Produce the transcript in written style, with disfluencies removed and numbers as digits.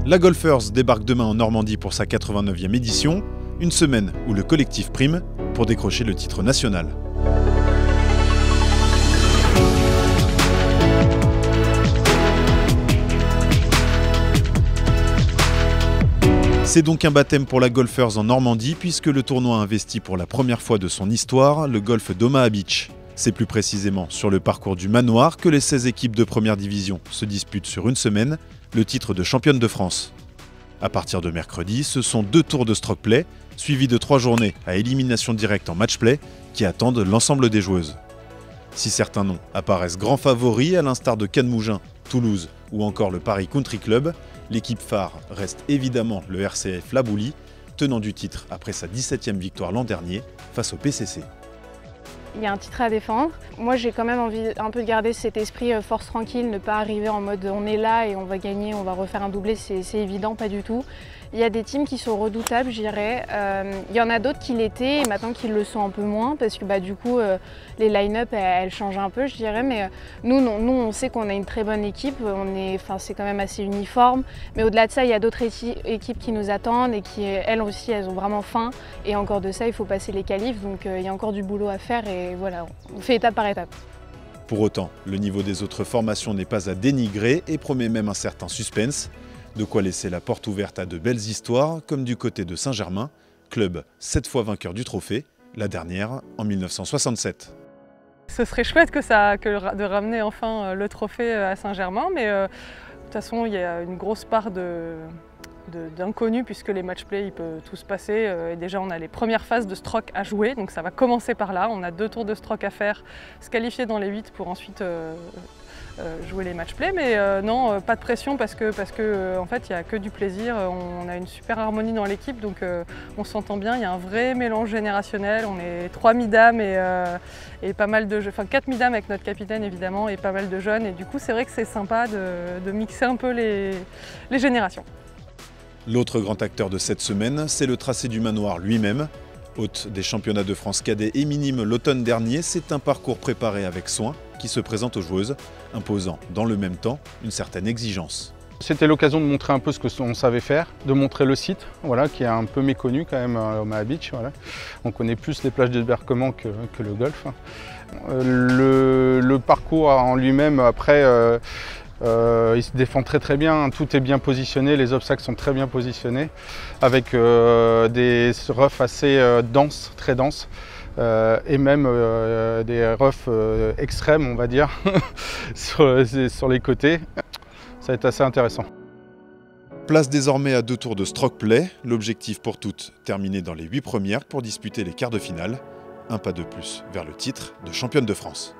La Golfers débarque demain en Normandie pour sa 89e édition, une semaine où le collectif prime pour décrocher le titre national. C'est donc un baptême pour la Golfers en Normandie puisque le tournoi investit pour la première fois de son histoire le golfe d'Omaha Beach. C'est plus précisément sur le parcours du Manoir que les 16 équipes de première division se disputent sur une semaine le titre de championne de France. À partir de mercredi, ce sont 2 tours de stroke play, suivis de 3 journées à élimination directe en match play, qui attendent l'ensemble des joueuses. Si certains noms apparaissent grands favoris, à l'instar de Cannes-Mougins, Toulouse ou encore le Paris Country Club, l'équipe phare reste évidemment le RCF La Boulie, tenant du titre après sa 17e victoire l'an dernier face au PCC. Il y a un titre à défendre. Moi, j'ai quand même envie un peu de garder cet esprit force tranquille, ne pas arriver en mode on est là et on va gagner, on va refaire un doublé, c'est évident, pas du tout. Il y a des teams qui sont redoutables, je dirais. Il y en a d'autres qui l'étaient et maintenant qui le sont un peu moins parce que du coup, les line-up, elles changent un peu, je dirais. Mais nous, on sait qu'on a une très bonne équipe, c'est quand même assez uniforme. Mais au-delà de ça, il y a d'autres équipes qui nous attendent et qui, elles aussi, elles ont vraiment faim. Et encore de ça, il faut passer les qualifs, donc il y a encore du boulot à faire et voilà, on fait étape par étape. Pour autant, le niveau des autres formations n'est pas à dénigrer et promet même un certain suspense. De quoi laisser la porte ouverte à de belles histoires, comme du côté de Saint-Germain, club 7 fois vainqueur du trophée, la dernière en 1967. Ce serait chouette de ramener enfin le trophée à Saint-Germain, mais de toute façon il y a une grosse part d'inconnus puisque les match-play il peut tout se passer. Et déjà on a les premières phases de stroke à jouer, donc ça va commencer par là. On a 2 tours de stroke à faire, se qualifier dans les 8 pour ensuite jouer les match-play, mais non, pas de pression parce que en fait il n'y a que du plaisir, on a une super harmonie dans l'équipe, donc on s'entend bien, il y a un vrai mélange générationnel, on est 3 midames et pas mal de jeunes, enfin 4 midames avec notre capitaine évidemment et pas mal de jeunes, et du coup c'est vrai que c'est sympa de mixer un peu les générations. L'autre grand acteur de cette semaine, c'est le tracé du Manoir lui-même. Hôte des championnats de France cadets et minimes l'automne dernier, c'est un parcours préparé avec soin qui se présente aux joueuses, imposant dans le même temps une certaine exigence. C'était l'occasion de montrer un peu ce qu'on savait faire, de montrer le site, voilà, qui est un peu méconnu quand même à Omaha Beach. Voilà. On connaît plus les plages de débarquement que le golf. Le parcours en lui-même, après, il se défend très bien, tout est bien positionné, les obstacles sont très bien positionnés, avec des roughs assez denses, très denses. Et même des roughs extrêmes, on va dire, sur les côtés. Ça va être assez intéressant. Place désormais à 2 tours de stroke play. L'objectif pour toutes, terminer dans les 8 premières pour disputer les quarts de finale. Un pas de plus vers le titre de championne de France.